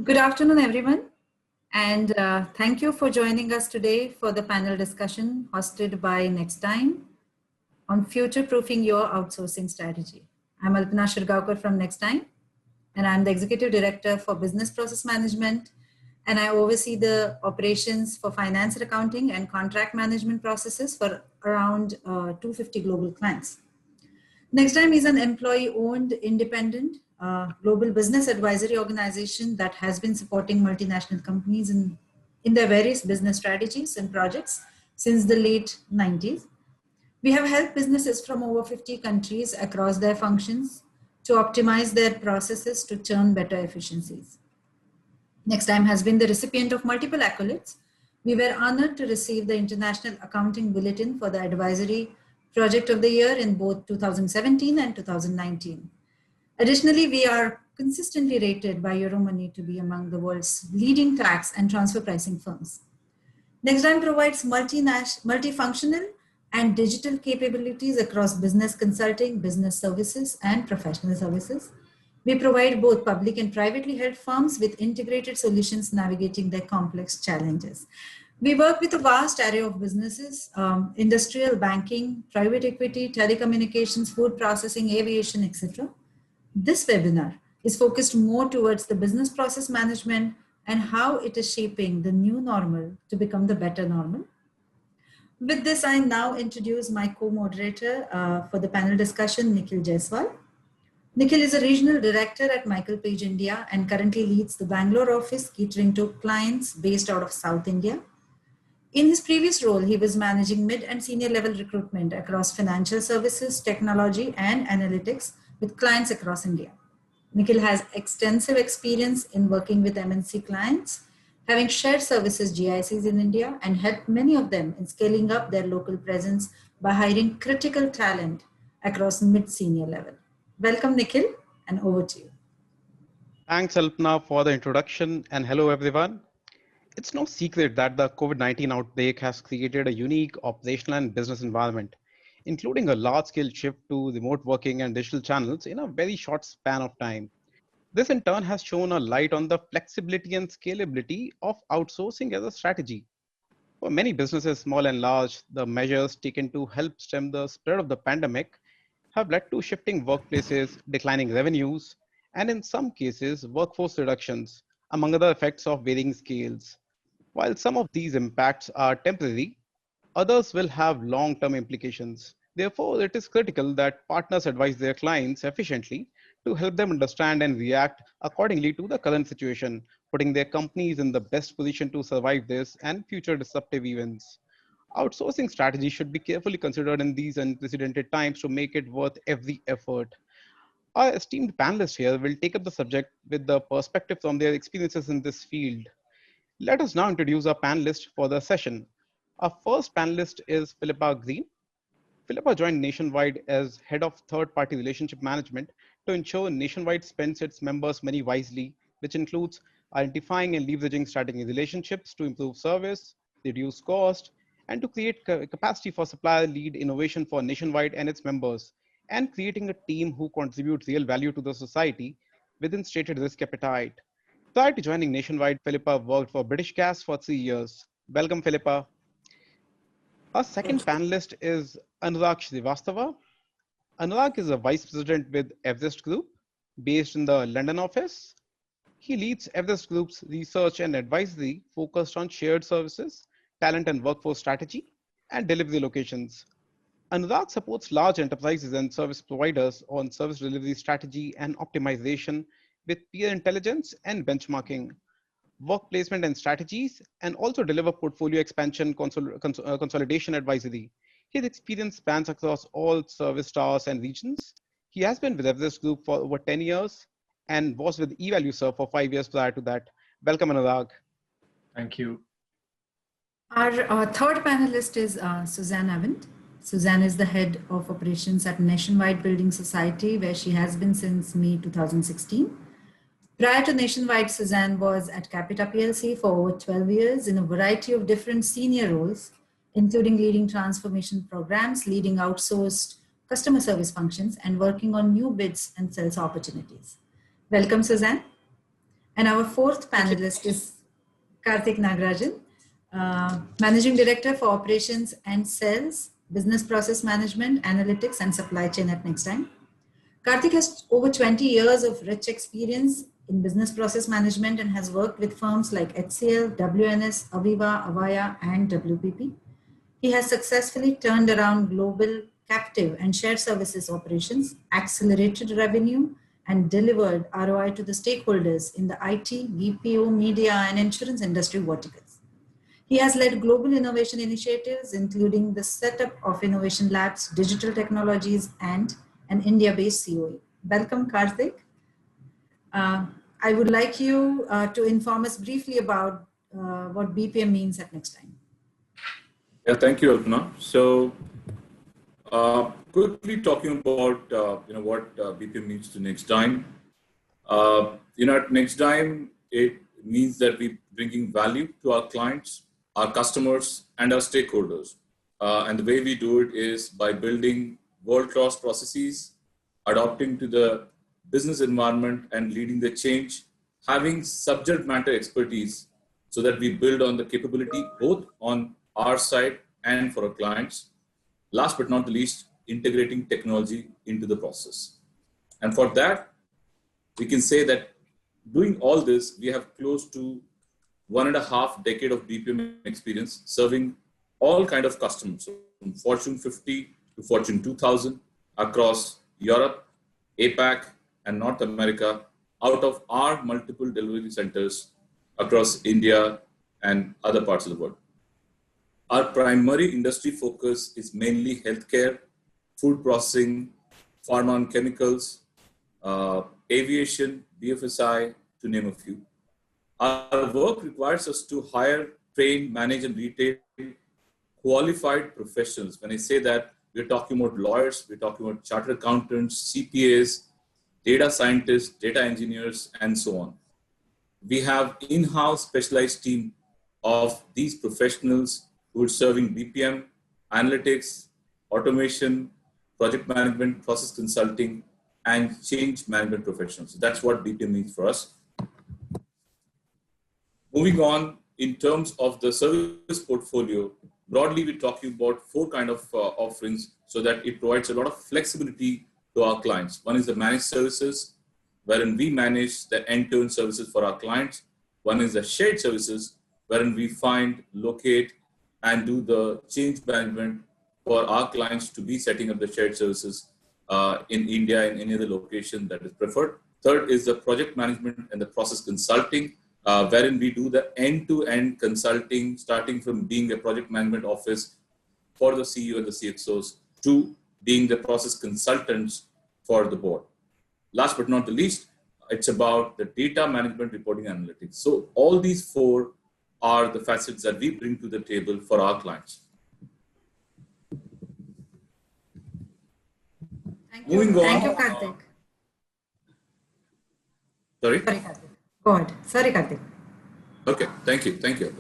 Good afternoon, everyone. And thank you for joining us today for the panel discussion hosted by Next Time on future-proofing your outsourcing strategy. I'm Alpana Shirgaonkar from Next Time, and I'm the Executive Director for Business Process Management, and I oversee the operations for finance and accounting and contract management processes for around 250 global clients. Next Time is an employee-owned, independent, global business advisory organization that has been supporting multinational companies in their various business strategies and projects since the late 90s. We have helped businesses from over 50 countries across their functions to optimize their processes to churn better efficiencies. Next Time has been the recipient of multiple accolades. We were honored to receive the International Accounting Bulletin for the Advisory Project of the Year in both 2017 and 2019. Additionally, we are consistently rated by Euromoney to be among the world's leading tax and transfer pricing firms. NextTime provides multifunctional and digital capabilities across business consulting, business services, and professional services. We provide both public and privately held firms with integrated solutions navigating their complex challenges. We work with a vast array of businesses, industrial, banking, private equity, telecommunications, food processing, aviation, etc. This webinar is focused more towards the business process management and how it is shaping the new normal to become the better normal. With this, I now introduce my co-moderator for the panel discussion, Nikhil Jaiswal. Nikhil is a regional director at Michael Page India and currently leads the Bangalore office catering to clients based out of South India. In his previous role, he was managing mid and senior level recruitment across financial services, technology, and analytics with clients across India. Nikhil has extensive experience in working with MNC clients, having shared services GICs in India and helped many of them in scaling up their local presence by hiring critical talent across mid-senior level. Welcome, Nikhil, and over to you. Thanks, Alpna, for the introduction, and hello, everyone. It's no secret that the COVID-19 outbreak has created a unique operational and business environment, including a large-scale shift to remote working and digital channels in a very short span of time. This in turn has shown a light on the flexibility and scalability of outsourcing as a strategy. For many businesses, small and large, the measures taken to help stem the spread of the pandemic have led to shifting workplaces, declining revenues, and in some cases, workforce reductions, among other effects of varying scales. While some of these impacts are temporary, others will have long-term implications. Therefore, it is critical that partners advise their clients efficiently to help them understand and react accordingly to the current situation, putting their companies in the best position to survive this and future disruptive events. Outsourcing strategy should be carefully considered in these unprecedented times to make it worth every effort. Our esteemed panelists here will take up the subject with the perspective from their experiences in this field. Let us now introduce our panelists for the session. Our first panelist is Philippa Green. Philippa joined Nationwide as head of third-party relationship management to ensure Nationwide spends its members' money wisely, which includes identifying and leveraging strategic relationships to improve service, reduce cost, and to create capacity for supplier-led innovation for Nationwide and its members, and creating a team who contribute real value to the society within stated risk appetite. Prior to joining Nationwide, Philippa worked for British Gas for 3 years. Welcome, Philippa. Our second panelist is Anurag Srivastava. Anurag is a vice president with Everest Group, based in the London office. He leads Everest Group's research and advisory focused on shared services, talent and workforce strategy, and delivery locations. Anurag supports large enterprises and service providers on service delivery strategy and optimization with peer intelligence and benchmarking, work placement and strategies, and also deliver portfolio expansion consolidation advisory. His experience spans across all service stars and regions. He has been with Everest Group for over 10 years and was with eValueServe for 5 years prior to that. Welcome, Anurag. Thank you. Our third panelist is Suzanne Evan. Suzanne is the head of operations at Nationwide Building Society, where she has been since May 2016. Prior to Nationwide, Suzanne was at Capita PLC for over 12 years in a variety of different senior roles, including leading transformation programs, leading outsourced customer service functions, and working on new bids and sales opportunities. Welcome, Suzanne. And our fourth panelist is Karthik Nagarajan, Managing Director for Operations and Sales, Business Process Management, Analytics, and Supply Chain at Nextime. Karthik has over 20 years of rich experience in business process management and has worked with firms like HCL, WNS, Aviva, Avaya, and WPP. He has successfully turned around global captive and shared services operations, accelerated revenue, and delivered ROI to the stakeholders in the IT, BPO, media, and insurance industry verticals. He has led global innovation initiatives, including the setup of innovation labs, digital technologies, and an India-based COE. Welcome, Karthik. I would like you to inform us briefly about what BPM means at Nextime. Yeah, thank you, Alpana. So, quickly talking about what BPM means to Nextime. At Nextime, it means that we're bringing value to our clients, our customers, and our stakeholders. And the way we do it is by building world-class processes, adapting to the business environment and leading the change, having subject matter expertise so that we build on the capability both on our side and for our clients. Last but not the least, integrating technology into the process. And for that, we can say that doing all this, we have close to 1.5 decade of BPM experience serving all kind of customers, from Fortune 50 to Fortune 2000 across Europe, APAC, and North America out of our multiple delivery centers across India and other parts of the world. Our primary industry focus is mainly healthcare, food processing, pharma and chemicals, aviation, BFSI, to name a few. Our work requires us to hire, train, manage, and retain qualified professionals. When I say that, we're talking about lawyers, we're talking about chartered accountants, CPAs, data scientists, data engineers, and so on. We have in-house specialized team of these professionals who are serving BPM, analytics, automation, project management, process consulting, and change management professionals. So that's what BPM means for us. Moving on, in terms of the service portfolio, broadly we're talking about 4 kind of offerings so that it provides a lot of flexibility to our clients. One is the managed services, wherein we manage the end-to-end services for our clients. One is the shared services, wherein we find, locate, and do the change management for our clients to be setting up the shared services in India and any other location that is preferred. Third is the project management and the process consulting, wherein we do the end-to-end consulting, starting from being a project management office for the CEO and the CXOs to being the process consultants for the board. Last but not the least, it's about the data management, reporting, analytics. So all these 4 are the facets that we bring to the table for our clients. Thank you. Thank you, Karthik. Sorry, Karthik. Go ahead. Sorry, Karthik. Okay, thank you. Thank you.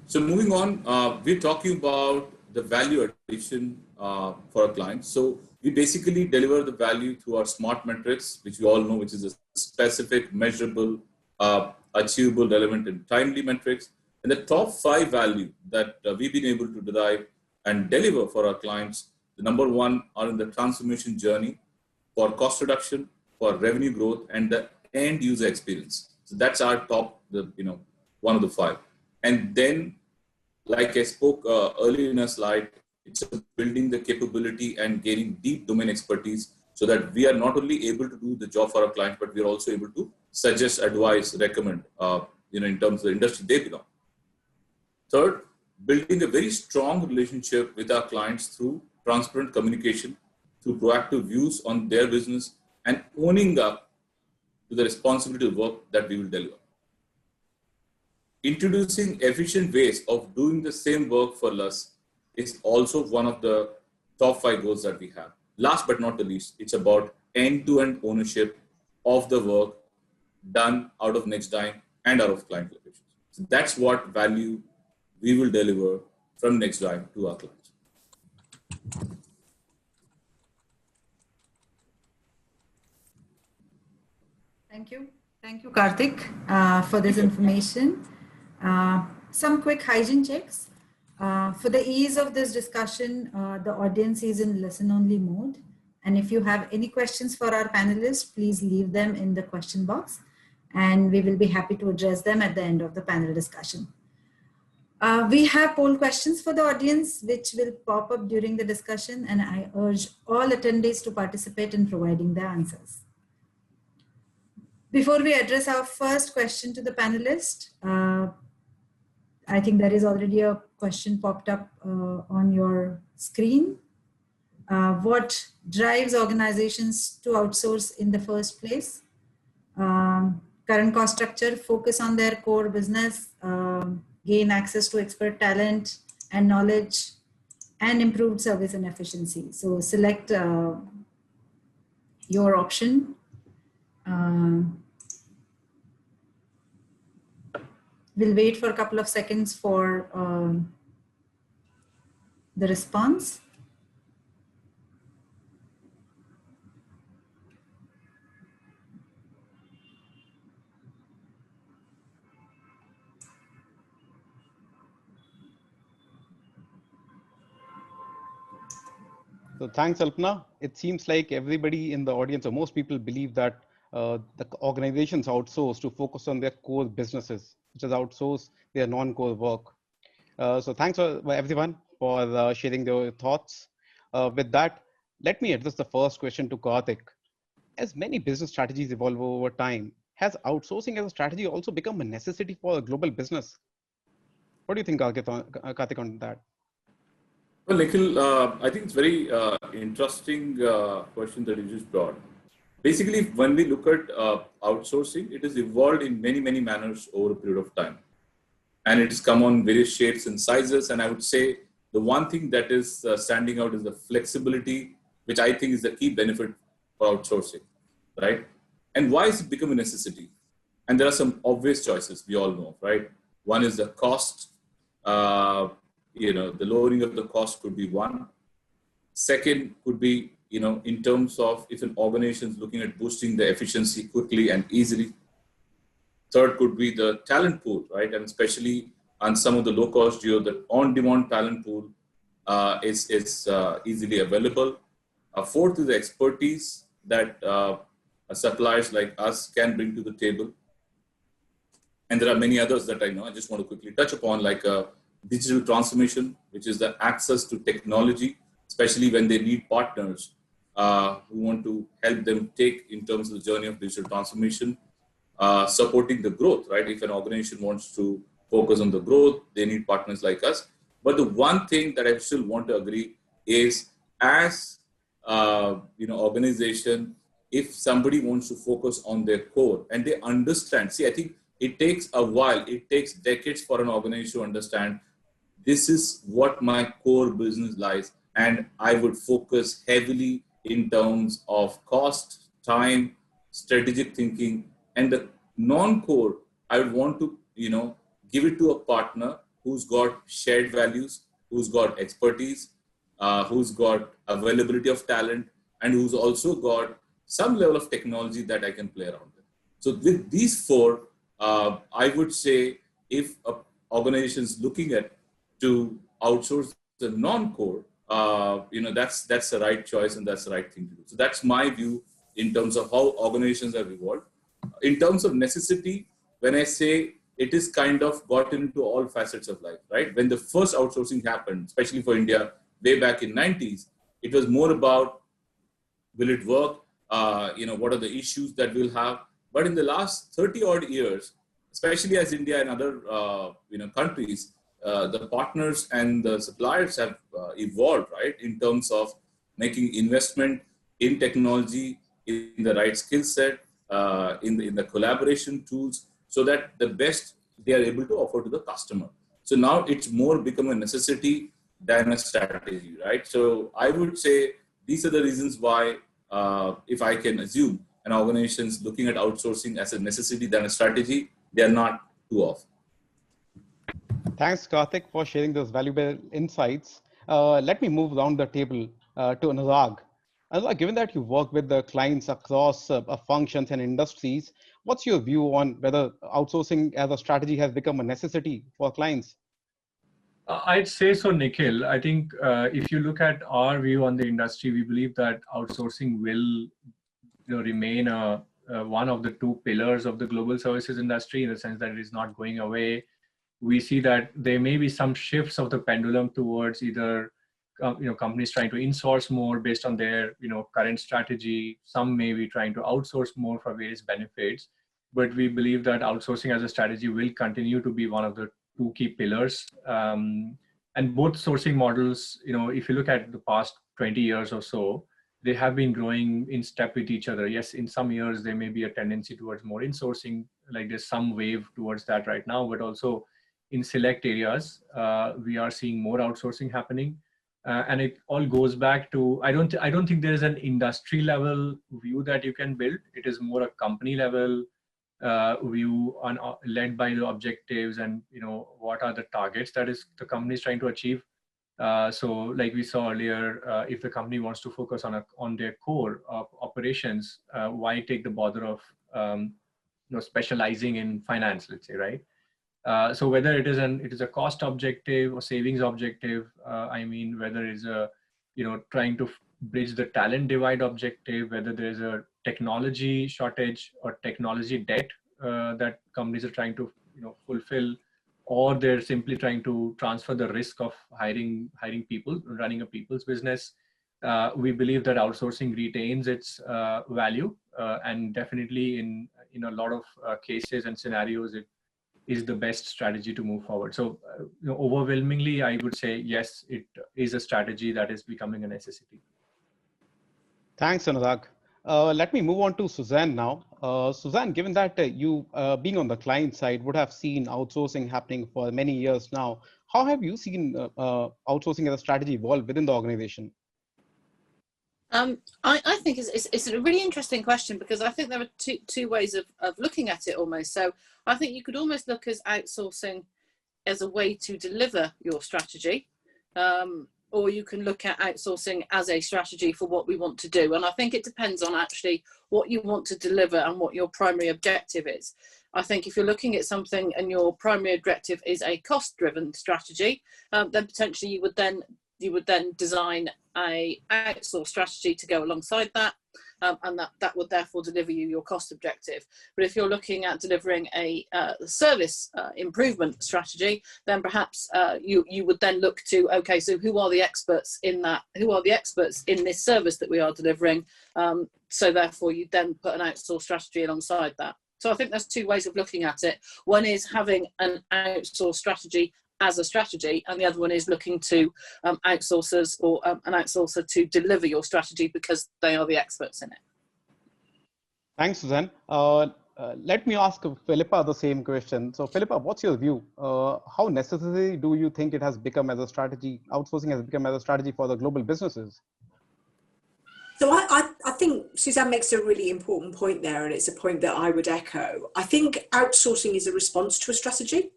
So moving on, we're talking about the value addition for our clients. So we basically deliver the value through our SMART metrics, which we all know, which is a specific, measurable, achievable, relevant, and timely metrics. And the top 5 value that we've been able to derive and deliver for our clients, the number 1 are in the transformation journey for cost reduction, for revenue growth, and the end user experience. So that's our top, one of the 5. And then, like I spoke earlier in a slide, it's building the capability and gaining deep domain expertise so that we are not only able to do the job for our clients, but we are also able to suggest, advise, recommend, in terms of the industry they belong. Third, building a very strong relationship with our clients through transparent communication, through proactive views on their business, and owning up to the responsibility of work that we will deliver. Introducing efficient ways of doing the same work for us is also one of the top 5 goals that we have. Last but not the least, it's about end-to-end ownership of the work done out of Nextime and out of client locations. So that's what value we will deliver from Nextime to our clients. Thank you. Thank you, Karthik, for this information. Some quick hygiene checks. For the ease of this discussion, the audience is in listen-only mode. And if you have any questions for our panelists, please leave them in the question box, and we will be happy to address them at the end of the panel discussion. We have poll questions for the audience, which will pop up during the discussion, and I urge all attendees to participate in providing their answers. Before we address our first question to the panelist, I think there is already a question popped up on your screen. What drives organizations to outsource in the first place? Current cost structure, focus on their core business, gain access to expert talent and knowledge, and improved service and efficiency. So select your option. We'll wait for a couple of seconds for the response. So thanks, Alpna. It seems like everybody in the audience, or most people, believe that the organizations outsource to focus on their core businesses, which is outsource their non-core work. So thanks everyone for sharing their thoughts. With that, let me address the first question to Karthik. As many business strategies evolve over time, has outsourcing as a strategy also become a necessity for a global business? What do you think, Karthik, on that? Well, Nikhil, I think it's very interesting question that you just brought. Basically, when we look at outsourcing, it has evolved in many, many manners over a period of time. And it's come on various shapes and sizes. And I would say the one thing that is standing out is the flexibility, which I think is the key benefit for outsourcing, right? And why has it become a necessity? And there are some obvious choices we all know, right? One is the cost. The lowering of the cost could be one. Second could be, in terms of if an organization is looking at boosting the efficiency quickly and easily. Third could be the talent pool, right? And especially on some of the low-cost geo, the on-demand talent pool is easily available. Fourth is the expertise that suppliers like us can bring to the table. And there are many others that I know. I just want to quickly touch upon, like digital transformation, which is the access to technology, especially when they need partners who want to help them take in terms of the journey of digital transformation. Supporting the growth, right? If an organization wants to focus on the growth, they need partners like us. But the one thing that I still want to agree is, as organization, if somebody wants to focus on their core and they understand, I think it takes a while, it takes decades for an organization to understand this is what my core business lies, and I would focus heavily in terms of cost, time, strategic thinking. And the non-core, I would want to, give it to a partner who's got shared values, who's got expertise, who's got availability of talent, and who's also got some level of technology that I can play around with. So with these four, I would say if an organization is looking at to outsource the non-core, that's the right choice and that's the right thing to do. So that's my view in terms of how organizations have evolved. In terms of necessity, when I say it is kind of gotten into all facets of life, right? When the first outsourcing happened, especially for India, way back in 90s, it was more about, will it work? What are the issues that we'll have? But in the last 30 odd years, especially as India and other countries, the partners and the suppliers have evolved, right? In terms of making investment in technology, in the right skill set, in the collaboration tools, so that the best they are able to offer to the customer. So now it's more become a necessity than a strategy, right? So I would say these are the reasons why, if I can assume, an organization is looking at outsourcing as a necessity than a strategy, they are not too off. Thanks, Karthik, for sharing those valuable insights. Let me move down the table to Anurag. Anurag, given that you work with the clients across functions and industries, What's your view on whether outsourcing as a strategy has become a necessity for clients? I'd say so, Nikhil. I think if you look at our view on the industry, we believe that outsourcing will remain one of the two pillars of the global services industry, in the sense that it is not going away. We see that there may be some shifts of the pendulum towards either companies trying to insource more based on their current strategy. Some may be trying to outsource more for various benefits, but we believe that outsourcing as a strategy will continue to be one of the two key pillars. And both sourcing models, if you look at the past 20 years or so, they have been growing in step with each other. Yes, in some years there may be a tendency towards more insourcing, like there's some wave towards that right now, but also in select areas, we are seeing more outsourcing happening. And it all goes back to, I don't think there is an industry level view that you can build. It is more a company level view on led by the objectives and what are the targets that is the company is trying to achieve. So like we saw earlier, if the company wants to focus on their core of operations, why take the bother of specializing in finance, let's say, right? So whether it is a cost objective or savings objective, whether it's a trying to bridge the talent divide objective, whether there's a technology shortage or technology debt that companies are trying to fulfill, or they're simply trying to transfer the risk of hiring people, running a people's business. We believe that outsourcing retains its value, and definitely in a lot of cases and scenarios, it is the best strategy to move forward. So overwhelmingly, I would say yes, it is a strategy that is becoming a necessity. Thanks, Anurag. Let me move on to Suzanne now. Suzanne, given that you being on the client side would have seen outsourcing happening for many years now, how have you seen outsourcing as a strategy evolve within the organization? I think it's a really interesting question, because I think there are two ways of looking at it almost. So I think you could almost look at outsourcing as a way to deliver your strategy, or you can look at outsourcing as a strategy for what we want to do. And I think it depends on actually what you want to deliver and what your primary objective is. I think if you're looking at something and your primary objective is a cost-driven strategy, then potentially you would then design a outsource strategy to go alongside that, and that would therefore deliver you your cost objective. But if you're looking at delivering a service improvement strategy, then perhaps you would then look to, okay, so who are the experts in that? Who are the experts in this service that we are delivering? So therefore you then put an outsource strategy alongside that. So I think there's two ways of looking at it. One is having an outsource strategy as a strategy, and the other one is looking to outsourcers or an outsourcer to deliver your strategy because they are the experts in it. Thanks, Suzanne. Let me ask Philippa the same question. So Philippa, what's your view? How necessary do you think it has become as a strategy, outsourcing has become as a strategy for the global businesses? So I think Suzanne makes a really important point there, and it's a point that I would echo. I think outsourcing is a response to a strategy.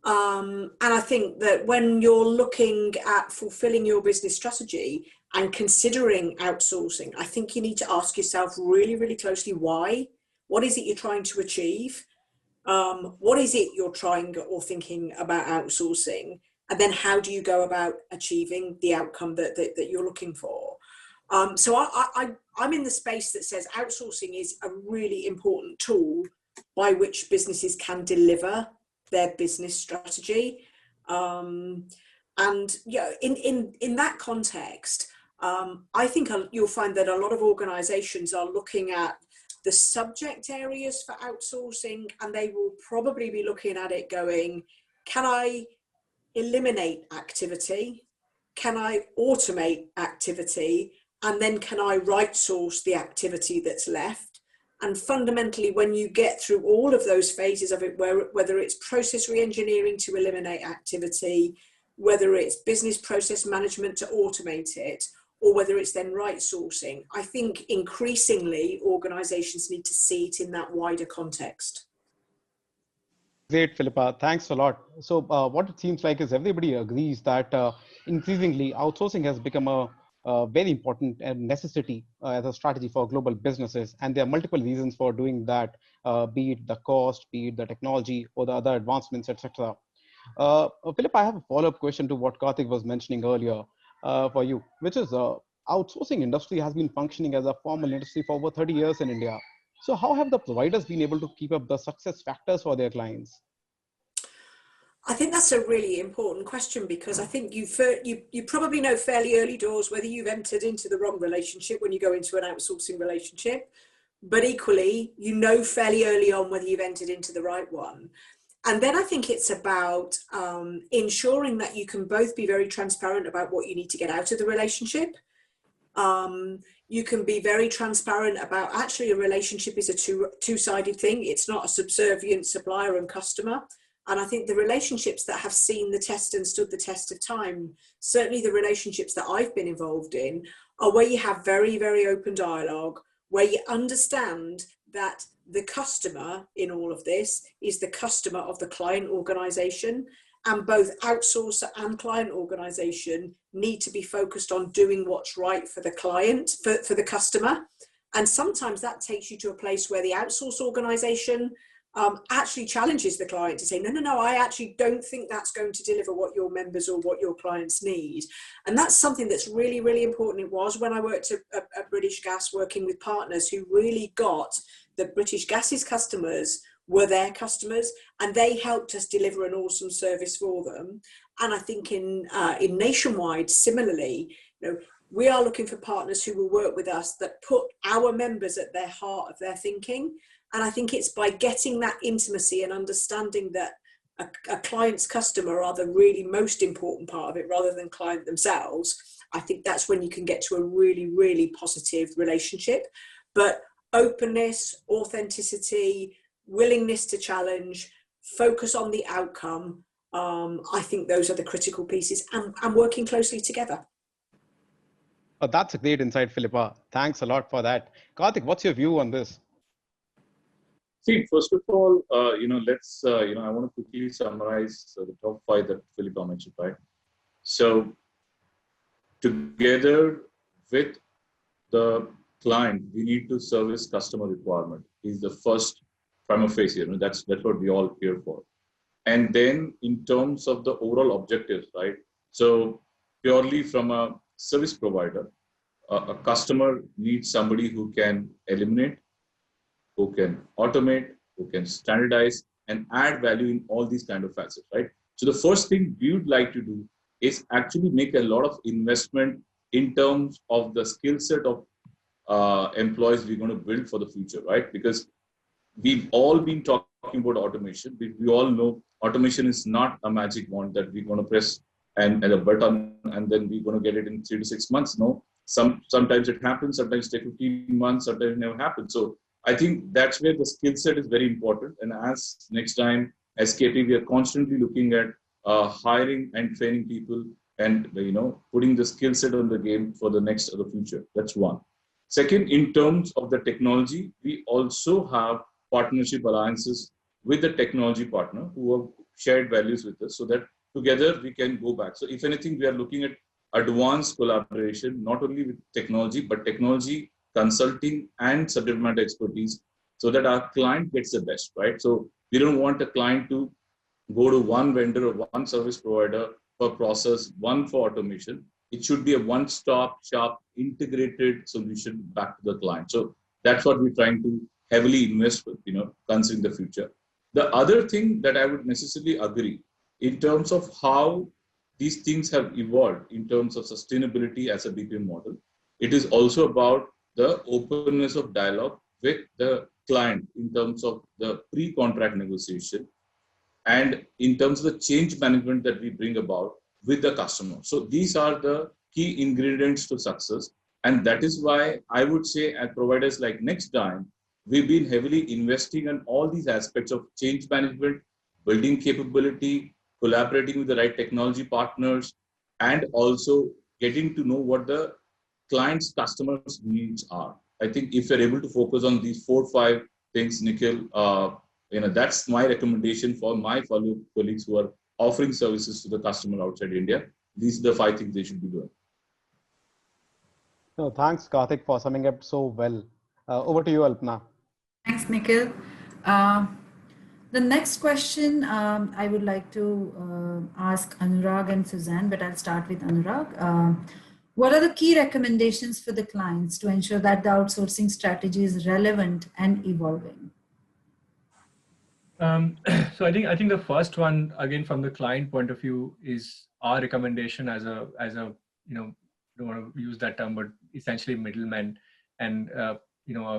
And I think that when you're looking at fulfilling your business strategy and considering outsourcing, I think you need to ask yourself really, really closely why. What is it you're trying to achieve? What is it you're trying or thinking about outsourcing? And then how do you go about achieving the outcome that you're looking for? So I'm in the space that says outsourcing is a really important tool by which businesses can deliver their business strategy. And yeah, in that context, I think you'll find that a lot of organizations are looking at the subject areas for outsourcing, and they will probably be looking at it going, can I eliminate activity? Can I automate activity? And then can I right source the activity that's left? And fundamentally, when you get through all of those phases of it, whether it's process re-engineering to eliminate activity, whether it's business process management to automate it, or whether it's then right sourcing, I think increasingly organizations need to see it in that wider context. Great, Philippa. Thanks a lot. So what it seems like is everybody agrees that increasingly outsourcing has become a very important and necessity as a strategy for global businesses. And there are multiple reasons for doing that, be it the cost, be it the technology or the other advancements, etc. Philip, I have a follow-up question to what Karthik was mentioning earlier for you, which is outsourcing industry has been functioning as a formal industry for over 30 years in India. So how have the providers been able to keep up the success factors for their clients? I think that's a really important question, because I think you probably know fairly early doors whether you've entered into the wrong relationship when you go into an outsourcing relationship, but equally you know fairly early on whether you've entered into the right one. And then I think it's about ensuring that you can both be very transparent about what you need to get out of the relationship. You can be very transparent about actually a relationship is a two-sided thing. It's not a subservient supplier and customer. And I think the relationships that have seen the test and stood the test of time, certainly the relationships that I've been involved in, are where you have very, very open dialogue, where you understand that the customer in all of this is the customer of the client organization, and both outsourcer and client organization need to be focused on doing what's right for the client, for the customer. And sometimes that takes you to a place where the outsource organization actually challenges the client to say, no, I actually don't think that's going to deliver what your members or what your clients need. And that's something that's really, really important. It was when I worked at British Gas, working with partners who really got the British Gas's customers were their customers, and they helped us deliver an awesome service for them. And I think in Nationwide, similarly, we are looking for partners who will work with us that put our members at their heart of their thinking. And I think it's by getting that intimacy and understanding that a client's customer are the really most important part of it rather than client themselves. I think that's when you can get to a really, really positive relationship. But openness, authenticity, willingness to challenge, focus on the outcome, I think those are the critical pieces, and working closely together. Oh, that's a great insight, Philippa. Thanks a lot for that. Karthik, what's your view on this? See, first of all, let's, I want to quickly summarize the top 5 that Philippa mentioned, right? So, together with the client, we need to service customer requirement is the first prima facie. That's what we all here for. And then in terms of the overall objectives, right? So purely from a service provider, a customer needs somebody who can eliminate, who can automate, who can standardize and add value in all these kind of facets, right? So the first thing we would like to do is actually make a lot of investment in terms of the skill set of employees we're going to build for the future, right? Because we've all been talking about automation. We all know automation is not a magic wand that we're going to press and a button and then we're going to get it in 3 to 6 months. No, sometimes it happens, sometimes it takes 15 months, sometimes it never happens. So I think that's where the skill set is very important. And as next time, as KP, we are constantly looking at hiring and training people and putting the skill set on the game for the next or the future. That's one. Second, in terms of the technology, we also have partnership alliances with the technology partner who have shared values with us so that together we can go back. So if anything, we are looking at advanced collaboration, not only with technology, but technology, consulting and subject matter expertise so that our client gets the best, right? So we don't want a client to go to one vendor or one service provider for process, one for automation. It should be a one-stop shop integrated solution back to the client. So that's what we're trying to heavily invest with, considering the future. The other thing that I would necessarily agree in terms of how these things have evolved in terms of sustainability as a BPM model, it is also about the openness of dialogue with the client in terms of the pre-contract negotiation and in terms of the change management that we bring about with the customer. So these are the key ingredients to success. And that is why I would say at providers like NextDime, we've been heavily investing in all these aspects of change management, building capability, collaborating with the right technology partners, and also getting to know what the client's customers' needs are. I think if you're able to focus on these 4 or 5 things, Nikhil, that's my recommendation for my fellow colleagues who are offering services to the customer outside India. These are the 5 things they should be doing. No, thanks, Karthik, for summing up so well. Over to you, Alpna. Thanks, Nikhil. The next question I would like to ask Anurag and Suzanne, but I'll start with Anurag. What are the key recommendations for the clients to ensure that the outsourcing strategy is relevant and evolving? So I think the first one, again from the client point of view, is our recommendation as a don't want to use that term, but essentially middlemen and a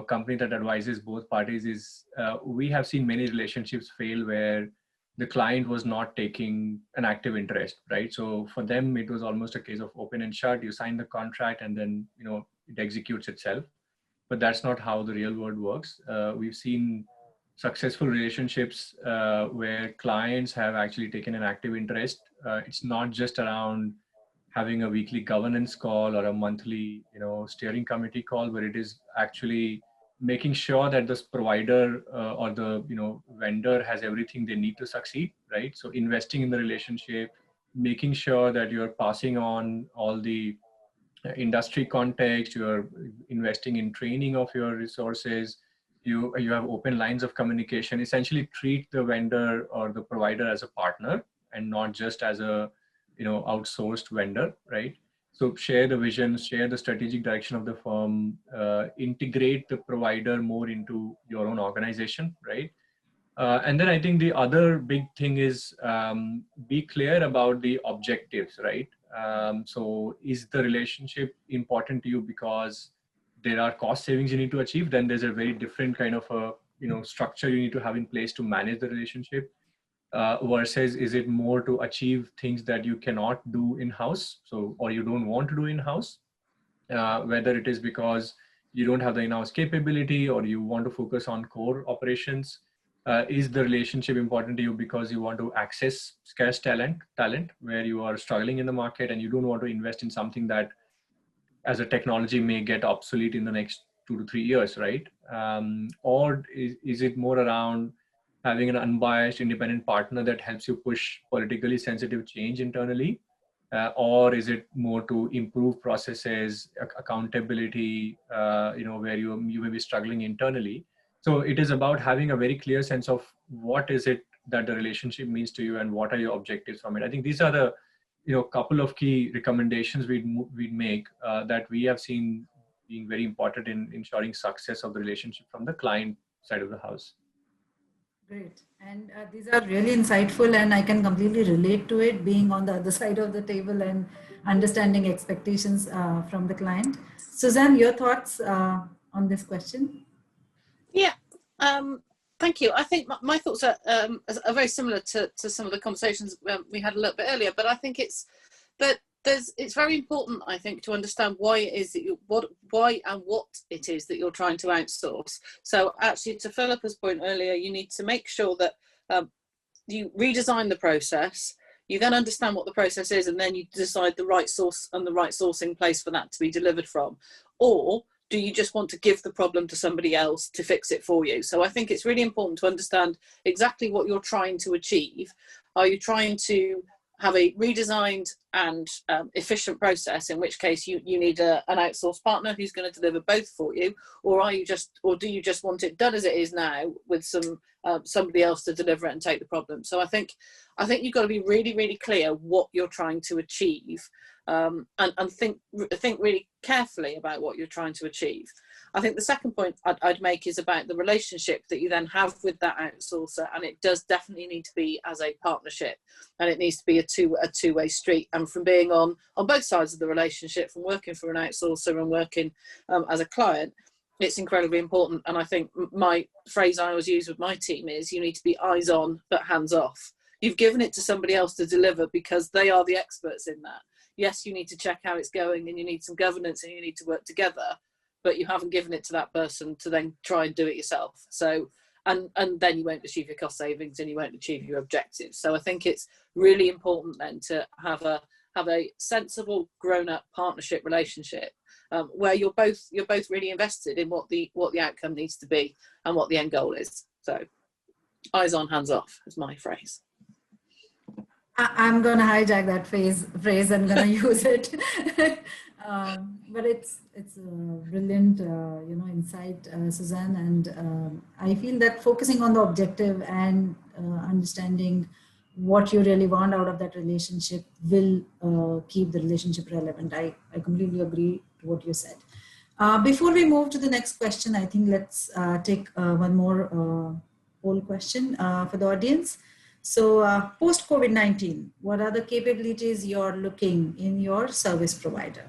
company that advises both parties is we have seen many relationships fail where the client was not taking an active interest, right? So for them, it was almost a case of open and shut. You sign the contract and then it executes itself. But that's not how the real world works. We've seen successful relationships where clients have actually taken an active interest. It's not just around having a weekly governance call or a monthly steering committee call, but it is actually making sure that this provider or the vendor has everything they need to succeed, right? So investing in the relationship, making sure that you're passing on all the industry context, you're investing in training of your resources, you have open lines of communication. Essentially treat the vendor or the provider as a partner and not just as a outsourced vendor, right? So share the vision, share the strategic direction of the firm, integrate the provider more into your own organization, right? And then I think the other big thing is be clear about the objectives, right? So is the relationship important to you because there are cost savings you need to achieve? Then there's a very different kind of a structure you need to have in place to manage the relationship. Versus is it more to achieve things that you cannot do in-house, or you don't want to do in-house, whether it is because you don't have the in-house capability or you want to focus on core operations. Is the relationship important to you because you want to access scarce talent where you are struggling in the market and you don't want to invest in something that as a technology may get obsolete in the next 2 to 3 years, right? Or is it more around having an unbiased independent partner that helps you push politically sensitive change internally? Or is it more to improve processes, accountability, where you may be struggling internally? So it is about having a very clear sense of what is it that the relationship means to you and what are your objectives from it. I think these are the couple of key recommendations we'd make that we have seen being very important in ensuring success of the relationship from the client side of the house. Great. And these are really insightful, and I can completely relate to it, being on the other side of the table and understanding expectations from the client. Suzanne, your thoughts on this question? Yeah, thank you. I think my thoughts are very similar to some of the conversations we had a little bit earlier, but I think it's very important, I think, to understand why it is that what it is that you're trying to outsource. So actually, to Philippa's point earlier, you need to make sure that you redesign the process, you then understand what the process is, and then you decide the right source and the right sourcing place for that to be delivered from. Or do you just want to give the problem to somebody else to fix it for you? So I think it's really important to understand exactly what you're trying to achieve. Are you trying to have a redesigned and efficient process, in which case you need an outsourced partner who's going to deliver both for you, or do you just want it done as it is now with somebody else to deliver it and take the problem? So I think you've got to be really, really clear what you're trying to achieve, and think really carefully about what you're trying to achieve. I think the second point I'd make is about the relationship that you then have with that outsourcer, and it does definitely need to be as a partnership, and it needs to be a two-way street. And from being on both sides of the relationship, from working for an outsourcer and working as a client, it's incredibly important. And I think my phrase I always use with my team is you need to be eyes on but hands off. You've given it to somebody else to deliver because they are the experts in that. Yes, you need to check how it's going and you need some governance and you need to work together, but you haven't given it to that person to then try and do it yourself. So, and then you won't achieve your cost savings and you won't achieve your objectives. So I think it's really important then to have a sensible grown-up partnership relationship where you're both really invested in what the outcome needs to be and what the end goal is. So eyes on, hands off is my phrase. I'm going to hijack that phrase and going to use it. But it's a brilliant, insight, Suzanne. And I feel that focusing on the objective and understanding what you really want out of that relationship will keep the relationship relevant. I completely agree to what you said. Before we move to the next question, I think let's take one more poll question for the audience. So post COVID-19, what are the capabilities you're looking in your service provider?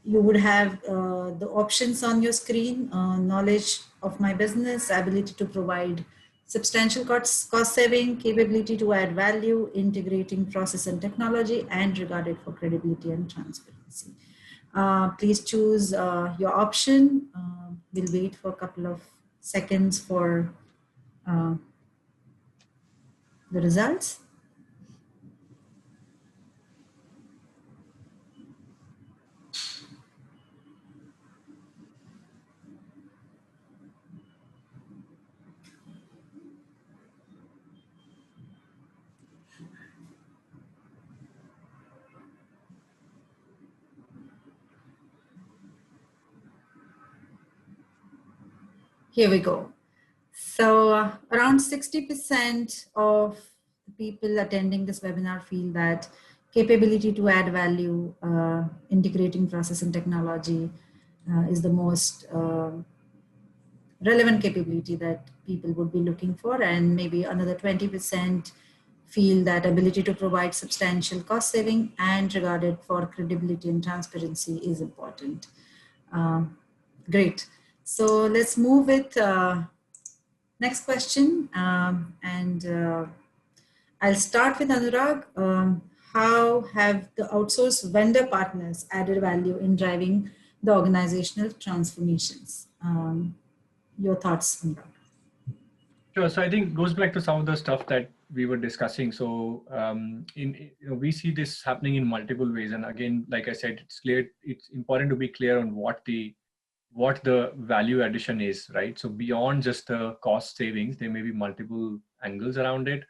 You would have the options on your screen: knowledge of my business, ability to provide substantial cost saving, capability to add value, integrating process and technology, and regarded for credibility and transparency. Please choose your option. We'll wait for a couple of seconds for the results. Here we go. So around 60% of people attending this webinar feel that capability to add value, integrating process and technology is the most relevant capability that people would be looking for. And maybe another 20% feel that ability to provide substantial cost saving and regarded for credibility and transparency is important. Great. So let's move with next question. I'll start with Anurag. How have the outsourced vendor partners added value in driving the organizational transformations? Your thoughts, Anurag? Sure. So I think it goes back to some of the stuff that we were discussing. So we see this happening in multiple ways. And again, like I said, it's important to be clear on what the value addition is, right? So beyond just the cost savings, there may be multiple angles around it.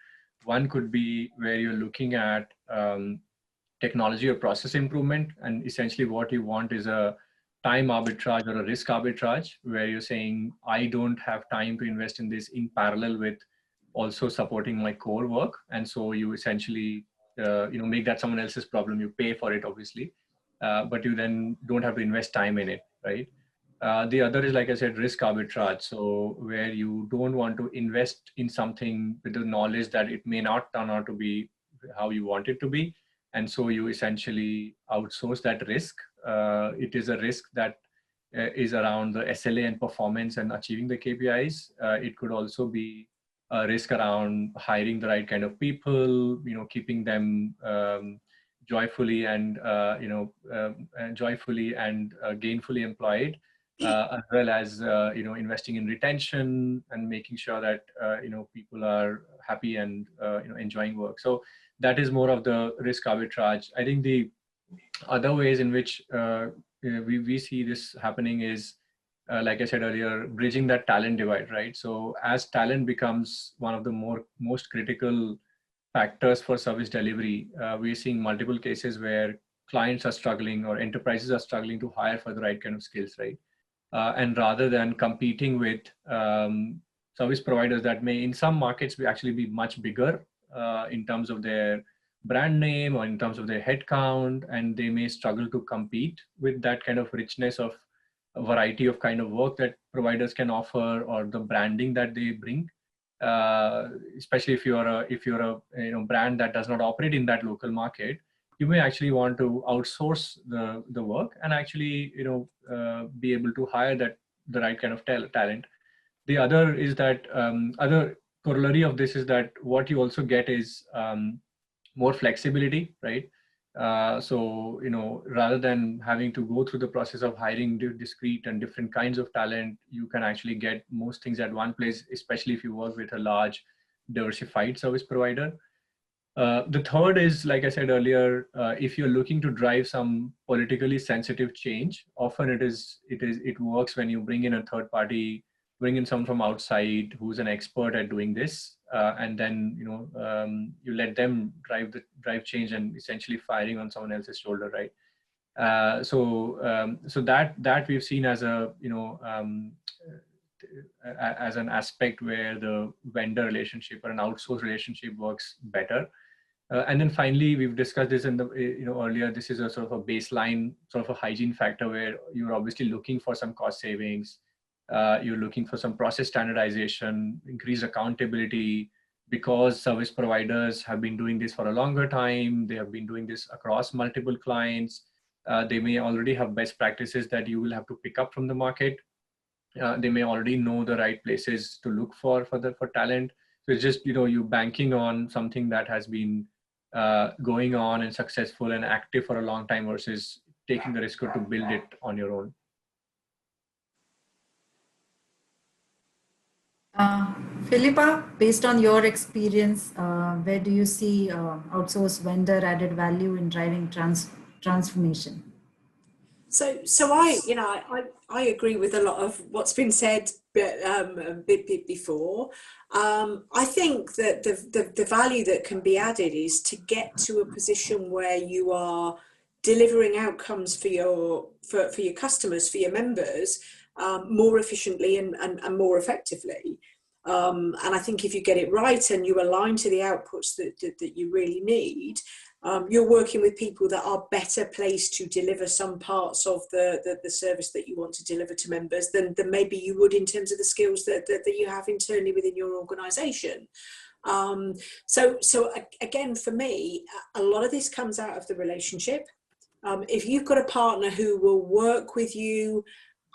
One could be where you're looking at technology or process improvement, and essentially what you want is a time arbitrage or a risk arbitrage, where you're saying, I don't have time to invest in this in parallel with also supporting my core work. And so you essentially make that someone else's problem. You pay for it, obviously, but you then don't have to invest time in it, right? The other is, like I said, risk arbitrage. So where you don't want to invest in something with the knowledge that it may not turn out to be how you want it to be. And so you essentially outsource that risk. It is a risk that is around the SLA and performance and achieving the KPIs. It could also be a risk around hiring the right kind of people, keeping them joyfully and gainfully employed. As well as investing in retention and making sure that people are happy and enjoying work. So that is more of the risk arbitrage. I think the other ways in which we see this happening is, like I said earlier, bridging that talent divide, right? So as talent becomes one of the most critical factors for service delivery, we're seeing multiple cases where clients are struggling or enterprises are struggling to hire for the right kind of skills, right? And rather than competing with service providers that may in some markets actually be much bigger in terms of their brand name or in terms of their headcount, and they may struggle to compete with that kind of richness of a variety of kind of work that providers can offer or the branding that they bring. Especially if you're a brand that does not operate in that local market, you may actually want to outsource the work and actually be able to hire the right kind of talent. The other is that other corollary of this is that what you also get is more flexibility, right? So rather than having to go through the process of hiring discrete and different kinds of talent, you can actually get most things at one place, especially if you work with a large diversified service provider. The third is, like I said earlier, if you're looking to drive some politically sensitive change, often it works when you bring in a third party bring in someone from outside who's an expert at doing this, and then you let them drive change and essentially firing on someone else's shoulder, right? So that we've seen as as an aspect where the vendor relationship or an outsourced relationship works better. And then finally, we've discussed this in the earlier. This is a sort of a baseline, sort of a hygiene factor where you're obviously looking for some cost savings. You're looking for some process standardization, increased accountability, because service providers have been doing this for a longer time. They have been doing this across multiple clients. They may already have best practices that you will have to pick up from the market. They may already know the right places to look for talent. So it's just, you banking on something that has been going on and successful and active for a long time versus taking the risk to build it on your own. Philippa, based on your experience, where do you see outsourced vendor added value in driving transformation? So I agree with a lot of what's been said before. I think that the value that can be added is to get to a position where you are delivering outcomes for your customers, for your members, more efficiently and more effectively. And I think if you get it right and you align to the outputs that you really need, you're working with people that are better placed to deliver some parts of the service that you want to deliver to members than maybe you would in terms of the skills that you have internally within your organisation. So again, for me, a lot of this comes out of the relationship. If you've got a partner who will work with you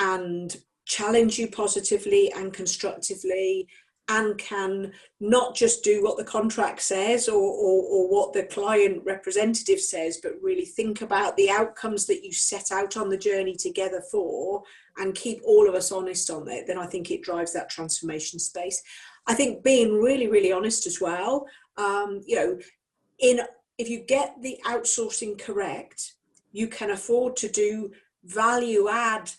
and challenge you positively and constructively, and can not just do what the contract says or what the client representative says, but really think about the outcomes that you set out on the journey together for, and keep all of us honest on it, then I think it drives that transformation space. I think being really, really honest as well, if you get the outsourcing correct, you can afford to do value add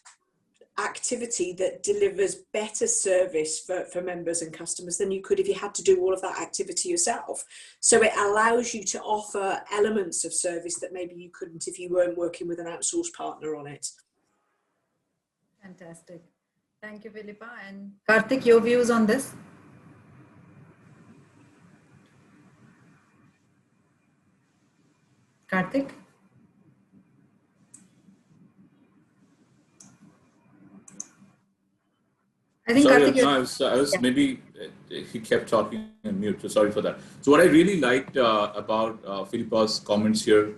activity that delivers better service for members and customers than you could if you had to do all of that activity yourself. So it allows you to offer elements of service that maybe you couldn't if you weren't working with an outsourced partner on it. Fantastic. Thank you, Philippa. And Karthik, your views on this? Karthik? I think sorry, Karthik, I was maybe he kept talking on mute, so sorry for that. So what I really liked about Philippa's comments here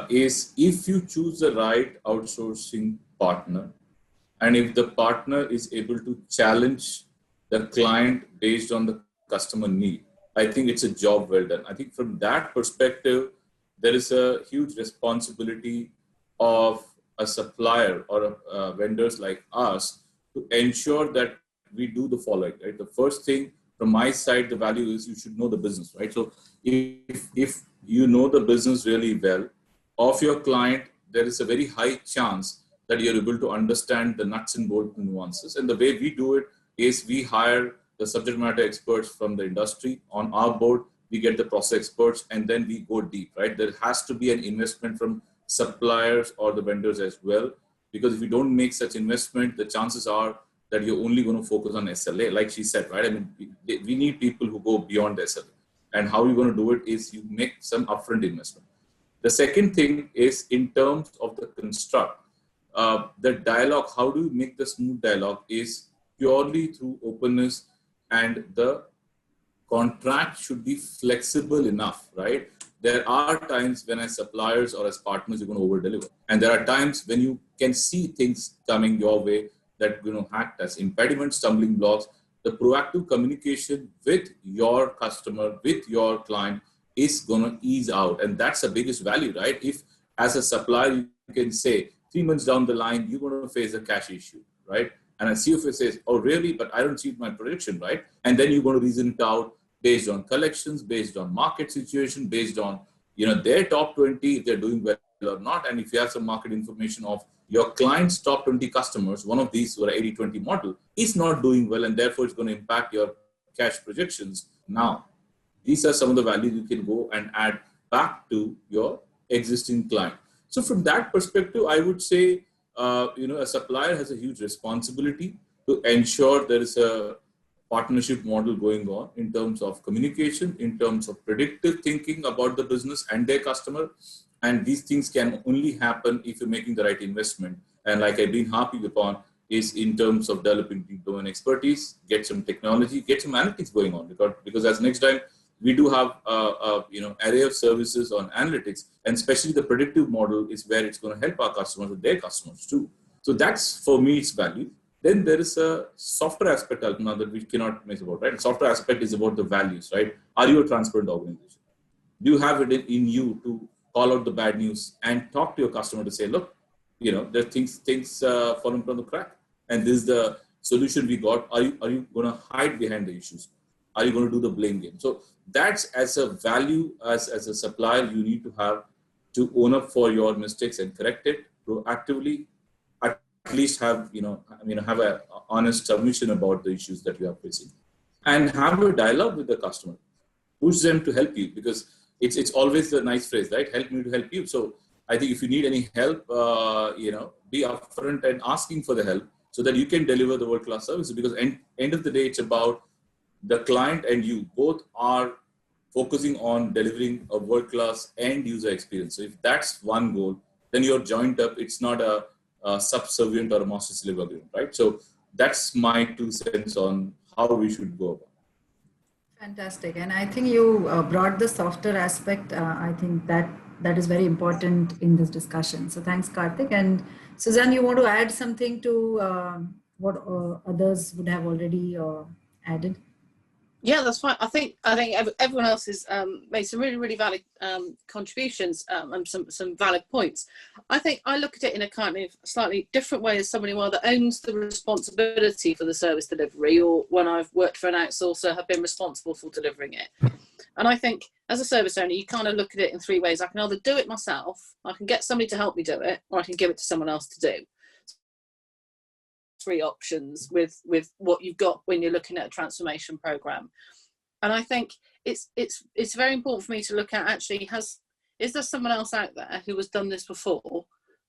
is if you choose the right outsourcing partner, and if the partner is able to challenge the client based on the customer need, I think it's a job well done. I think from that perspective, there is a huge responsibility of a supplier or vendors like us to ensure that we do the following, right? The first thing from my side, the value is you should know the business, right? So if you know the business really well of your client, there is a very high chance that you're able to understand the nuts and bolts and nuances. And the way we do it is we hire the subject matter experts from the industry on our board, we get the process experts, and then we go deep, right? There has to be an investment from suppliers or the vendors as well. Because if you don't make such investment, the chances are that you're only going to focus on SLA, like she said, right? I mean, we need people who go beyond SLA. And how you're going to do it is you make some upfront investment. The second thing is in terms of the construct, the dialogue, how do you make the smooth dialogue is purely through openness, and the contract should be flexible enough, right? There are times when as suppliers or as partners, you're going to over-deliver. And there are times when you can see things coming your way that act as impediments, stumbling blocks. The proactive communication with your customer, with your client is going to ease out. And that's the biggest value, right? If as a supplier, you can say 3 months down the line, you're going to face a cash issue, right? And a CFO says, oh, really? But I don't see it in my prediction, right? And then you're going to reason it out based on collections, based on market situation, based on their top 20, if they're doing well or not, and if you have some market information of your client's top 20 customers, one of these were 80-20 model is not doing well, and therefore it's going to impact your cash projections. Now, these are some of the values you can go and add back to your existing client. So from that perspective, I would say, a supplier has a huge responsibility to ensure there is a partnership model going on in terms of communication, in terms of predictive thinking about the business and their customer. And these things can only happen if you're making the right investment. And like I've been harping upon, is in terms of developing deep domain expertise, get some technology, get some analytics going on. Because as next time, we do have array of services on analytics, and especially the predictive model is where it's going to help our customers with their customers too. So that's, for me, its value. Then there is a software aspect that we cannot miss about, right? The software aspect is about the values, right? Are you a transparent organization? Do you have it in you to call out the bad news and talk to your customer to say, look, there are things falling from the crack, and this is the solution we got. Are you going to hide behind the issues? Are you going to do the blame game? So that's, as a value, as a supplier, you need to have to own up for your mistakes and correct it proactively. At least have have an honest submission about the issues that you are facing, and have a dialogue with the customer. Push them to help you, because it's always the nice phrase, right? Help me to help you. So I think if you need any help, be upfront and asking for the help so that you can deliver the world-class services. Because end of the day, it's about the client and you both are focusing on delivering a world-class end user experience. So if that's one goal, then you're joined up. It's not a subservient or a master slave agreement, right? So that's my 2 cents on how we should go about it. Fantastic. And I think you brought the software aspect. I think that is very important in this discussion. So thanks, Karthik. And Suzanne, you want to add something to what others would have already added? Yeah, that's fine. I think everyone else has made some really valid contributions and some valid points. I think I look at it in a kind of slightly different way as somebody that owns the responsibility for the service delivery, or when I've worked for an outsourcer, have been responsible for delivering it. And I think as a service owner, you kind of look at it in 3 ways. I can either do it myself, I can get somebody to help me do it, or I can give it to someone else to do. 3 options with what you've got when you're looking at a transformation program. And I think it's very important for me to look at, actually, is there someone else out there who has done this before,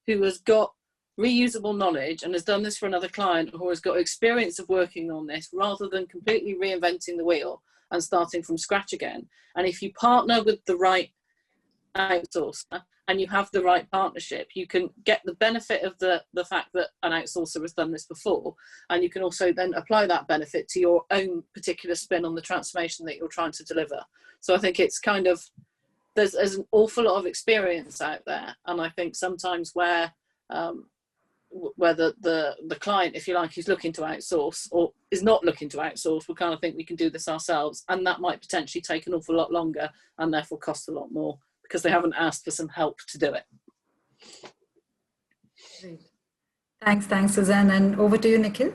who has got reusable knowledge and has done this for another client, or has got experience of working on this, rather than completely reinventing the wheel and starting from scratch again. And if you partner with the right outsourcer and you have the right partnership, you can get the benefit of the fact that an outsourcer has done this before, and you can also then apply that benefit to your own particular spin on the transformation that you're trying to deliver. So I think it's kind of, there's an awful lot of experience out there, and I think sometimes where the client, if you like, is looking to outsource or is not looking to outsource, we kind of think we can do this ourselves, and that might potentially take an awful lot longer and therefore cost a lot more, because they haven't asked for some help to do it. Great. Thanks, Suzanne. And over to you, Nikhil.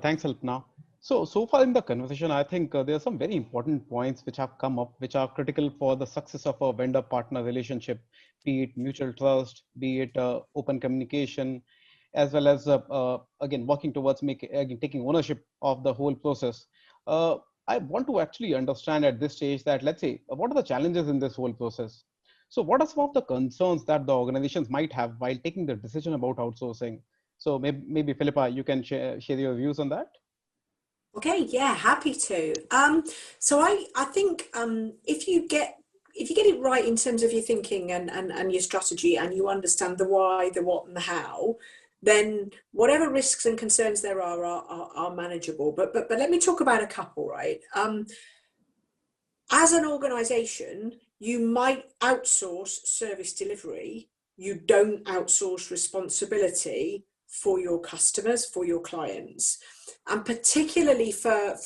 Thanks, Philippa. So far in the conversation, I think there are some very important points which have come up, which are critical for the success of a vendor-partner relationship, be it mutual trust, be it open communication, as well as, again, working towards taking ownership of the whole process. I want to actually understand at this stage that, let's say, what are the challenges in this whole process? So what are some of the concerns that the organizations might have while taking the decision about outsourcing? So maybe Philippa, you can share your views on that. Okay, yeah, happy to. So I think if you get it right in terms of your thinking and your strategy, and you understand the why, the what, and the how, then whatever risks and concerns there are manageable. But let me talk about a couple, right? As an organization, you might outsource service delivery. You don't outsource responsibility for your customers, for your clients. And particularly for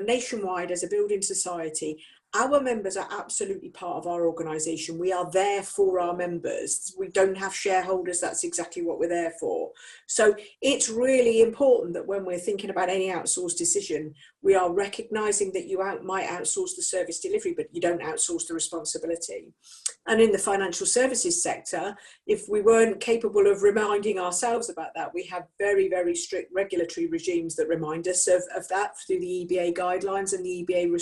Nationwide as a building society, our members are absolutely part of our organisation. We are there for our members. We don't have shareholders. That's exactly what we're there for. So it's really important that when we're thinking about any outsourced decision, We are recognizing that you might outsource the service delivery, but you don't outsource the responsibility. And in the financial services sector, if we weren't capable of reminding ourselves about that, we have very, very strict regulatory regimes that remind us of that through the EBA guidelines and the EBA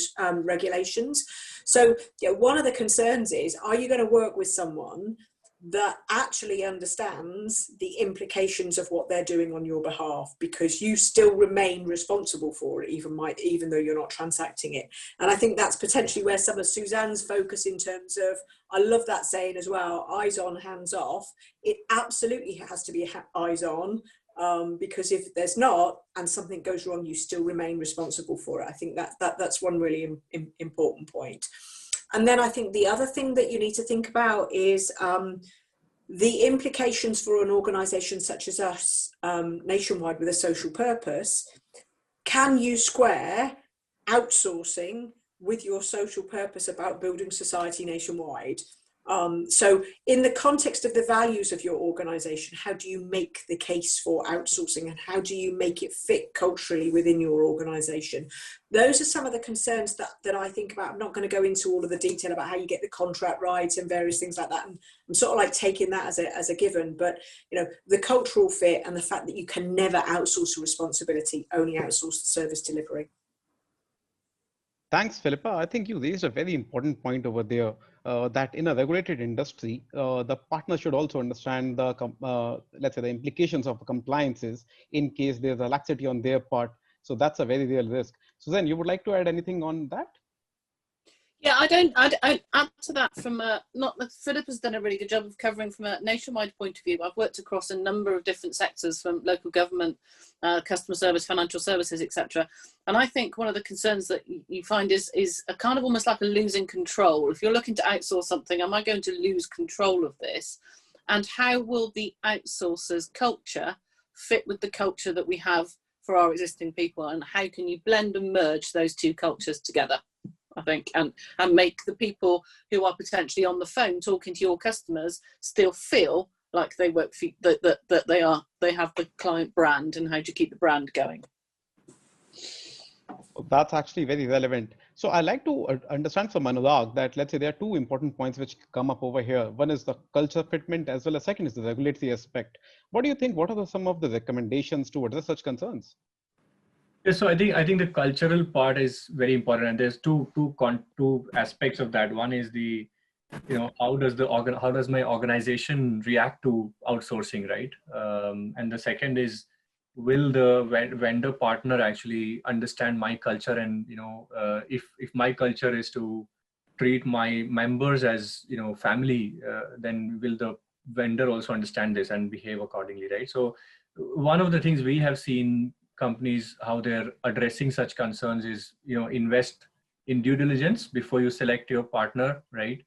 regulations. So one of the concerns is, are you going to work with someone that actually understands the implications of what they're doing on your behalf, because you still remain responsible for it, even though you're not transacting it. And I think that's potentially where some of Suzanne's focus in terms of, I love that saying as well, eyes on, hands off. It absolutely has to be eyes on, because if there's not, and something goes wrong, you still remain responsible for it. I think that's one really important point. And then I think the other thing that you need to think about is the implications for an organisation such as us, nationwide with a social purpose. Can you square outsourcing with your social purpose about building society nationwide? So in the context of the values of your organisation, how do you make the case for outsourcing, and how do you make it fit culturally within your organisation? Those are some of the concerns that I think about. I'm not going to go into all of the detail about how you get the contract right and various things like that. And I'm sort of like taking that as a given, but the cultural fit and the fact that you can never outsource a responsibility, only outsource the service delivery. Thanks, Philippa. I think you raised a very important point over there, that in a regulated industry, the partner should also understand the, let's say, the implications of compliances in case there's a laxity on their part. So that's a very real risk. Suzanne, you would like to add anything on that? Yeah, I add to that from Philippa's done a really good job of covering from a nationwide point of view. I've worked across a number of different sectors, from local government, customer service, financial services, etc. And I think one of the concerns that you find is a kind of almost like a losing control. If you're looking to outsource something, am I going to lose control of this? And how will the outsourcer's culture fit with the culture that we have for our existing people? And how can you blend and merge those two cultures together, I think, and make the people who are potentially on the phone talking to your customers still feel like they work for you, that they have the client brand, and how do you keep the brand going? That's actually very relevant. So I like to understand from Anurag that, let's say, there are two important points which come up over here. One is the culture fitment, as well as second is the regulatory aspect. What do you think? What are some of the recommendations to address such concerns? Yeah, so I think the cultural part is very important, and there's two aspects of that. One is the, how does my organization react to outsourcing, right? And the second is, will the vendor partner actually understand my culture? And if my culture is to treat my members as family, then will the vendor also understand this and behave accordingly, right? So one of the things we have seen companies, how they're addressing such concerns is, invest in due diligence before you select your partner, right?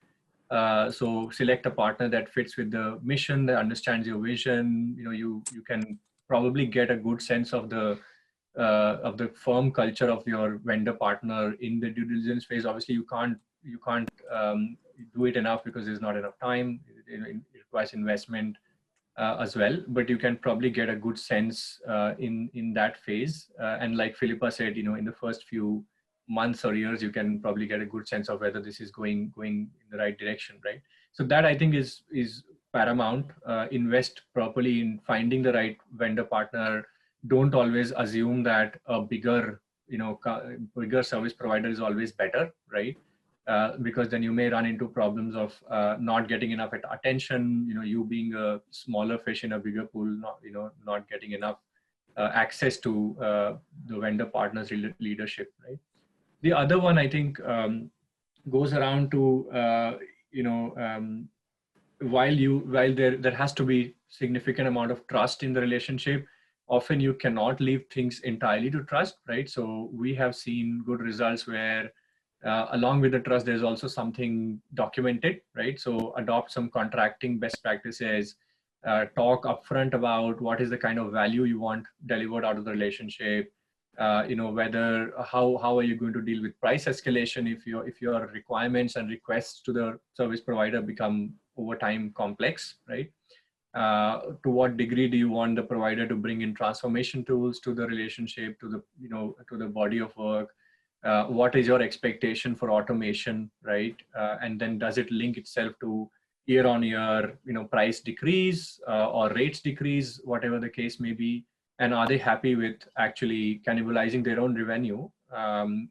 So select a partner that fits with the mission, that understands your vision. You can probably get a good sense of the firm culture of your vendor partner in the due diligence phase. Obviously, you can't do it enough because there's not enough time. It requires investment as well, but you can probably get a good sense in that phase. And like Philippa said, in the first few months or years, you can probably get a good sense of whether this is going in the right direction, right? So that, I think, is paramount. Invest properly in finding the right vendor partner. Don't always assume that a bigger service provider is always better, right? Because then you may run into problems of not getting enough attention, you being a smaller fish in a bigger pool, not getting enough access to the vendor partner's leadership, right? The other one, I think, goes around to, while there has to be significant amount of trust in the relationship, often you cannot leave things entirely to trust, right? So we have seen good results where along with the trust, there's also something documented, right? So adopt some contracting best practices, talk upfront about what is the kind of value you want delivered out of the relationship, whether how are you going to deal with price escalation if your requirements and requests to the service provider become over time complex, right? To what degree do you want the provider to bring in transformation tools to the relationship, to the, to the body of work? What is your expectation for automation, right? And then does it link itself to year on year, price decrease or rates decrease, whatever the case may be? And are they happy with actually cannibalizing their own revenue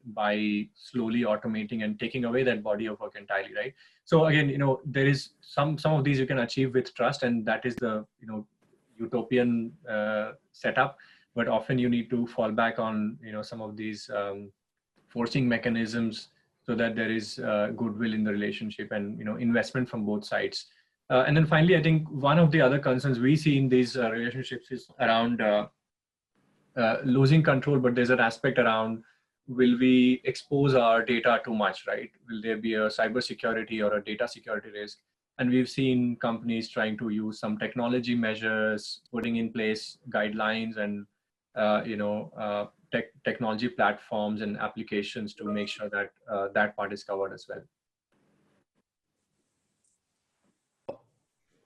by slowly automating and taking away that body of work entirely, right? So again, there is some of these you can achieve with trust, and that is the utopian setup. But often you need to fall back on some of these forcing mechanisms so that there is goodwill in the relationship and investment from both sides. And then finally, I think one of the other concerns we see in these relationships is around losing control, but there's an aspect around, will we expose our data too much, right? Will there be a cybersecurity or a data security risk? And we've seen companies trying to use some technology measures, putting in place guidelines and technology platforms and applications to make sure that that part is covered as well.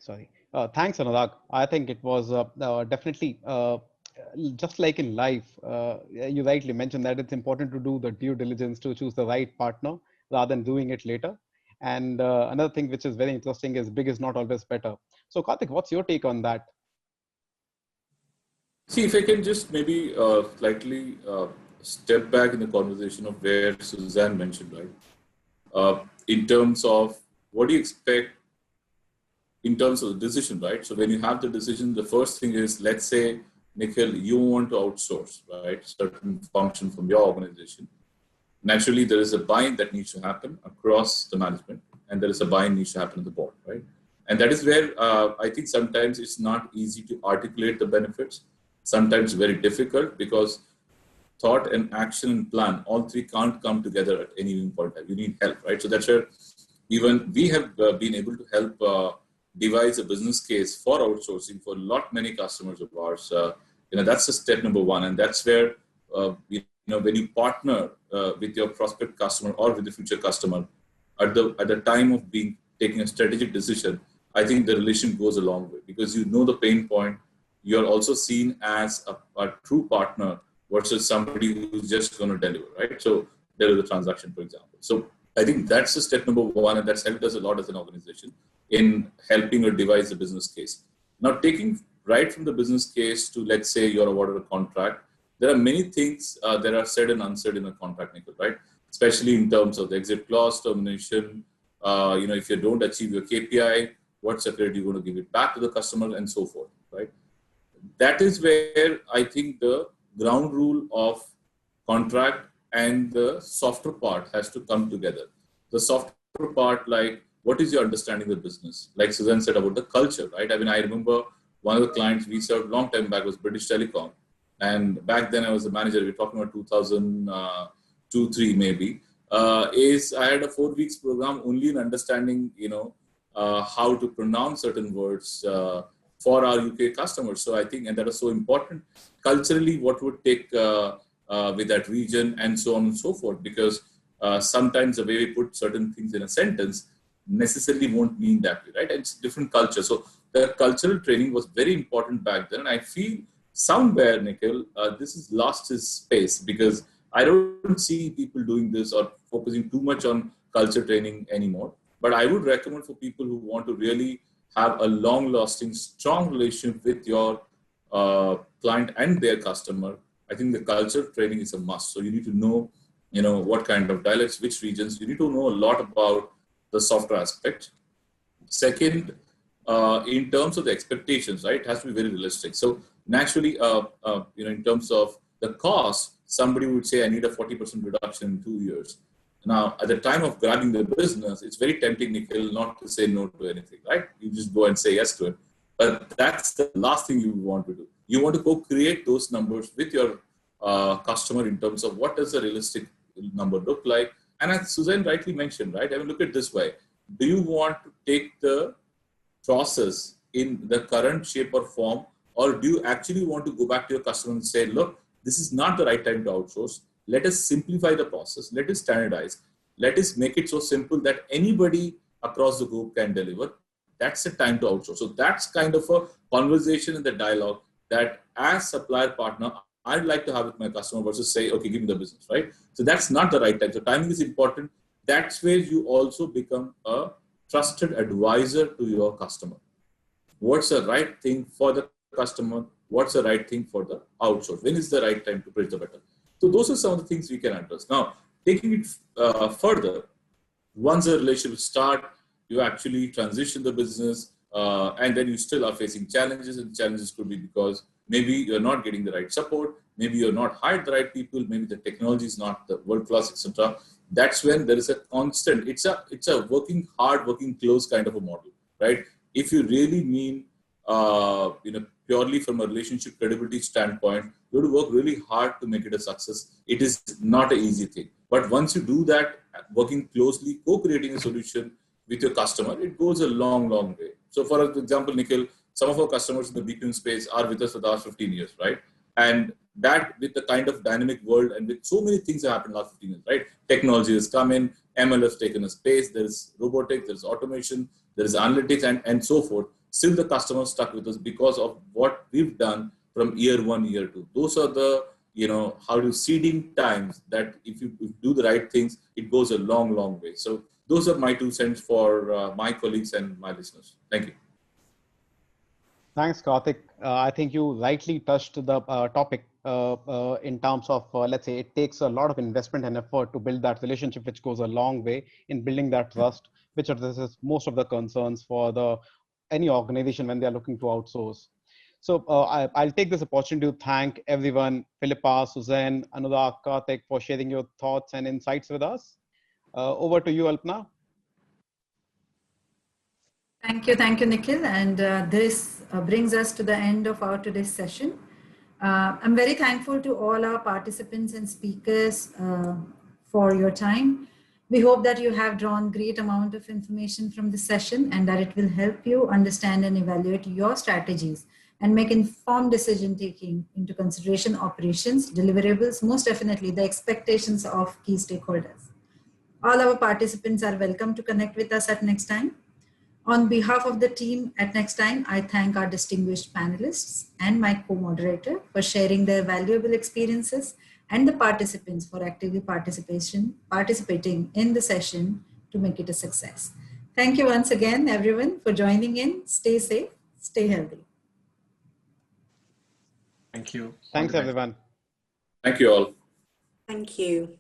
Sorry. Thanks, Anurag. I think it was definitely just like in life, you rightly mentioned that it's important to do the due diligence to choose the right partner rather than doing it later. And another thing which is very interesting is big is not always better. So Karthik, what's your take on that? See, if I can just maybe slightly step back in the conversation of where Suzanne mentioned, right? In terms of what do you expect in terms of the decision, right? So when you have the decision, the first thing is, let's say, Nikhil, you want to outsource, right, certain function from your organization. Naturally, there is a buy-in that needs to happen across the management, and there is a buy-in needs to happen at the board, right? And that is where I think sometimes it's not easy to articulate the benefits. Sometimes very difficult because thought and action and plan, all three can't come together at any given point in time. You need help, right? So that's where even we have been able to help devise a business case for outsourcing for many customers of ours. That's the step number one, and that's where when you partner with your prospect customer or with the future customer at the time of taking a strategic decision, I think the relation goes a long way because you know the pain point. You're also seen as a true partner versus somebody who's just going to deliver, right? So there is a transaction, for example. So I think that's the step number one, and that's helped us a lot as an organization in helping her devise a business case. Now, taking right from the business case to, let's say, you're awarded a contract, there are many things that are said and unsaid in a contract, Nikhil, right? Especially in terms of the exit clause, termination, if you don't achieve your KPI, what security you're going to give it back to the customer and so forth, right? That is where I think the ground rule of contract and the softer part has to come together. The softer part, like, what is your understanding of the business? Like Suzanne said about the culture, right? I mean, I remember one of the clients we served a long time back was British Telecom. And back then I was a manager, we're talking about 2002-03 maybe, is I had a 4 weeks program only in understanding, how to pronounce certain words for our UK customers. So I think, and that is so important culturally, what would take with that region and so on and so forth, because sometimes the way we put certain things in a sentence necessarily won't mean that way, right? It's different culture. So the cultural training was very important back then. And I feel somewhere, Nikhil, this is lost its space because I don't see people doing this or focusing too much on culture training anymore. But I would recommend for people who want to really have a long-lasting, strong relationship with your client and their customer, I think the culture training is a must. So you need to know, what kind of dialects, which regions. You need to know a lot about the software aspect. Second, in terms of the expectations, right, it has to be very realistic. So naturally, in terms of the cost, somebody would say, I need a 40% reduction in 2 years. Now, at the time of grabbing the business, it's very tempting, Nikhil, not to say no to anything, right? You just go and say yes to it. But that's the last thing you want to do. You want to co-create those numbers with your customer in terms of what does a realistic number look like. And as Suzanne rightly mentioned, right? I mean, look at it this way. Do you want to take the process in the current shape or form, or do you actually want to go back to your customer and say, look, this is not the right time to outsource. Let us simplify the process. Let us standardize. Let us make it so simple that anybody across the globe can deliver. that's the time to outsource. So that's kind of a conversation in the dialogue that as supplier partner, I'd like to have with my customer versus say, okay, give me the business, right? So that's not the right time. So timing is important. That's where you also become a trusted advisor to your customer. What's the right thing for the customer? What's the right thing for the outsource? When is the right time to bridge the battle? So those are some of the things we can address. Now, taking it further, once a relationship starts, you actually transition the business, and then you still are facing challenges, and challenges could be because maybe you're not getting the right support, maybe you're not hired the right people, maybe the technology is not the world class, etc. That's when there is a constant, it's a working hard, working close kind of a model, right? If you really mean, purely from a relationship credibility standpoint, you have to work really hard to make it a success. It is not an easy thing. But once you do that, working closely, co-creating a solution with your customer, it goes a long, long way. So for example, Nikhil, some of our customers in the BPM space are with us for the last 15 years, right? And that with the kind of dynamic world and with so many things that happened in the last 15 years, right? Technology has come in, ML has taken a space, there's robotics, there's automation, there's analytics and so forth. Still the customer stuck with us because of what we've done from year one, year two. Those are the, seeding times that if you do the right things, it goes a long, long way. So those are my 2 cents for my colleagues and my listeners. Thank you. Thanks, Karthik. I think you rightly touched the topic in terms of, let's say, it takes a lot of investment and effort to build that relationship, which goes a long way in building that trust, which addresses most of the concerns for any organization when they are looking to outsource. So I'll take this opportunity to thank everyone, Philippa, Suzanne, Anurag, Karthik, for sharing your thoughts and insights with us. Over to you, Alpna. Thank you, Nikhil. And this brings us to the end of our today's session. I'm very thankful to all our participants and speakers for your time. We hope that you have drawn great amount of information from the session and that it will help you understand and evaluate your strategies and make informed decision taking into consideration operations, deliverables, most definitely the expectations of key stakeholders. All our participants are welcome to connect with us at Next Time. On behalf of the team at Next Time, I thank our distinguished panelists and my co-moderator for sharing their valuable experiences and the participants for actively participating in the session to make it a success. Thank you once again, everyone, for joining in. Stay safe, stay healthy. Thank you. Thanks, everyone. Thank you all. Thank you.